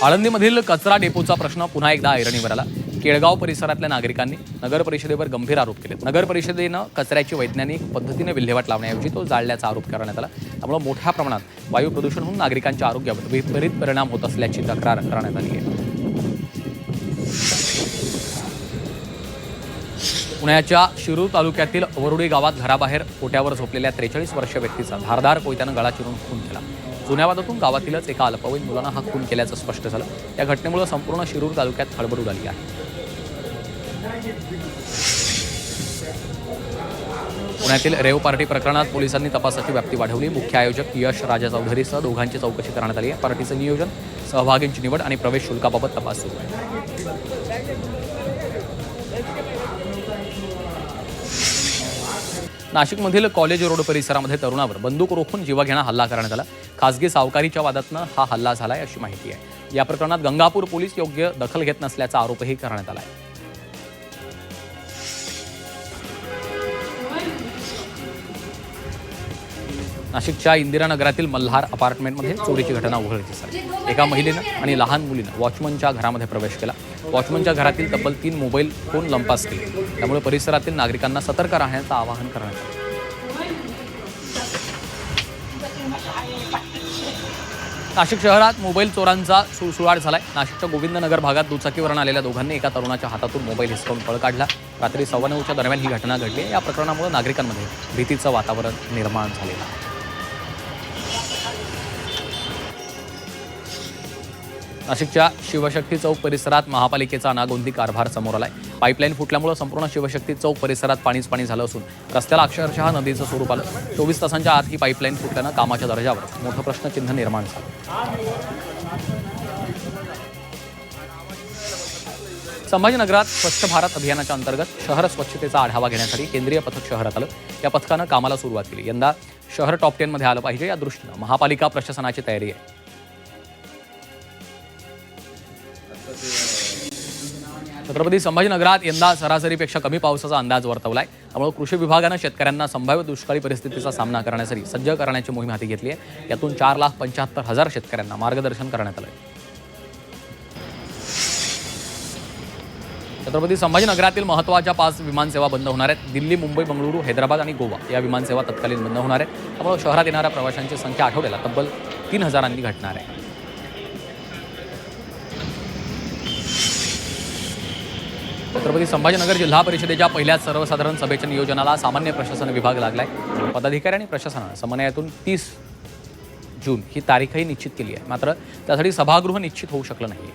आळंदीमधील कचरा डेपोचा प्रश्न पुन्हा एकदा ऐरणीवर आला। केळगाव परिसरातल्या नागरिकांनी नगर परिषदेवर गंभीर आरोप केले। नगर परिषदेनं कचऱ्याची वैज्ञानिक पद्धतीने विल्हेवाट लावण्याऐवजी तो जाळल्याचा आरोप करण्यात आला। त्यामुळे मोठ्या प्रमाणात वायू प्रदूषण होऊन नागरिकांच्या आरोग्यावर विपरीत परिणाम होत असल्याची तक्रार करण्यात आली आहे। पुण्याच्या शिरूर तालुक्यातील वरुडी गावात घराबाहेर पोट्यावर झोपलेल्या 43 वर्षीय व्यक्तीचा धारदार कोयत्यानं गळा चिरून खून केला। जुन्या वादातून गावातीलच एका अल्पवयीन मुलानं हा खून केल्याचं स्पष्ट झालं। या घटनेमुळे संपूर्ण शिरूर तालुक्यात खळबळ उडाली आहे। पुण्यातील रेव पार्टी प्रकरणात पोलिसांनी तपासाची व्याप्ती वाढवली। मुख्य आयोजक यश राजा चौधरीसह दोघांची चौकशी करण्यात आली आहे। पार्टीचं नियोजन, सहभागींची निवड आणि प्रवेश शुल्काबाबत तपास सुरू आहे। नाशिकमधील कॉलेज रोड परिसरामध्ये तरुणावर बंदूक रोखून जीवघेणा हल्ला करण्यात आला। खासगी सावकारीच्या वादातनं हा हल्ला झालाय अशी माहिती आहे। या प्रकरणात गंगापूर पोलीस योग्य दखल घेत नसल्याचा आरोपही करण्यात आला आहे। नाशिकच्या इंदिरानगरातील मल्हार अपार्टमेंटमध्ये चोरीची घटना उघडकीस आली। एका महिलेनं आणि लहान मुलीनं वॉचमनच्या घरामध्ये प्रवेश केला। वॉचमनच्या घरातील तब्बल 3 मोबाईल फोन लंपास केले। त्यामुळे परिसरातील नागरिकांना सतर्क राहण्याचं आवाहन करण्यात आलं। नाशिक शहरात मोबाईल चोरांचा सुळसुळाट झालाय। नाशिकच्या गोविंदनगर भागात दुचाकीवरून आलेल्या दोघांनी एका तरुणाच्या हातातून मोबाईल हिसकावून पळ काढला। रात्री 9:15च्या दरम्यान ही घटना घडली। या प्रकरणामुळे नागरिकांमध्ये भीतीचं वातावरण निर्माण झालेलं आहे। नाशिकच्या शिवशक्ती चौक परिसरात महापालिकेचा अनागोंदी कारभार समोर आलाय। पाईपलाईन फुटल्यामुळे संपूर्ण शिवशक्ती चौक परिसरात पाणीच पाणी झालं असून रस्त्याला अक्षरशः नदीचं स्वरूप आलं। 24 तासांच्या आत ही पाईपलाईन फुटल्यानं कामाच्या दर्जावर मोठं प्रश्नचिन्ह निर्माण झालं। संभाजीनगरात स्वच्छ भारत अभियानाच्या अंतर्गत शहर स्वच्छतेचा आढावा घेण्यासाठी केंद्रीय पथक शहरात आलं। या पथकानं कामाला सुरुवात केली। यंदा शहर टॉप 10 मध्ये आलं पाहिजे या दृष्टीनं महापालिका प्रशासनाची तयारी आहे। छत्रपती संभाजीनगरात यंदा सरासरीपेक्षा कमी पावसाचा अंदाज वर्तवलाय। त्यामुळे कृषी विभागानं शेतकऱ्यांना संभाव्य दुष्काळी परिस्थितीचा सामना करण्यासाठी सज्ज करण्याची मोहीम हाती घेतली आहे। यातून 4,75,000 शेतकऱ्यांना मार्गदर्शन करण्यात आलंय। छत्रपती संभाजीनगरातील महत्त्वाच्या 5 विमानसेवा बंद होणार आहेत। दिल्ली, मुंबई, बंगळुरू, हैदराबाद आणि गोवा या विमानसेवा तत्कालीन बंद होणार आहेत। त्यामुळे शहरात येणाऱ्या प्रवाशांची संख्या आठवड्याला तब्बल 3,000 घटणार आहे। छत्रपती संभाजीनगर जिल्हा परिषदेच्या पहिल्याच सर्वसाधारण सभेच्या नियोजनाला सामान्य प्रशासन विभाग लागलाय। पदाधिकारी आणि प्रशासनानं समन्वयातून 30 जून ही तारीखही निश्चित केली आहे। मात्र त्यासाठी सभागृह निश्चित होऊ शकलं नाही।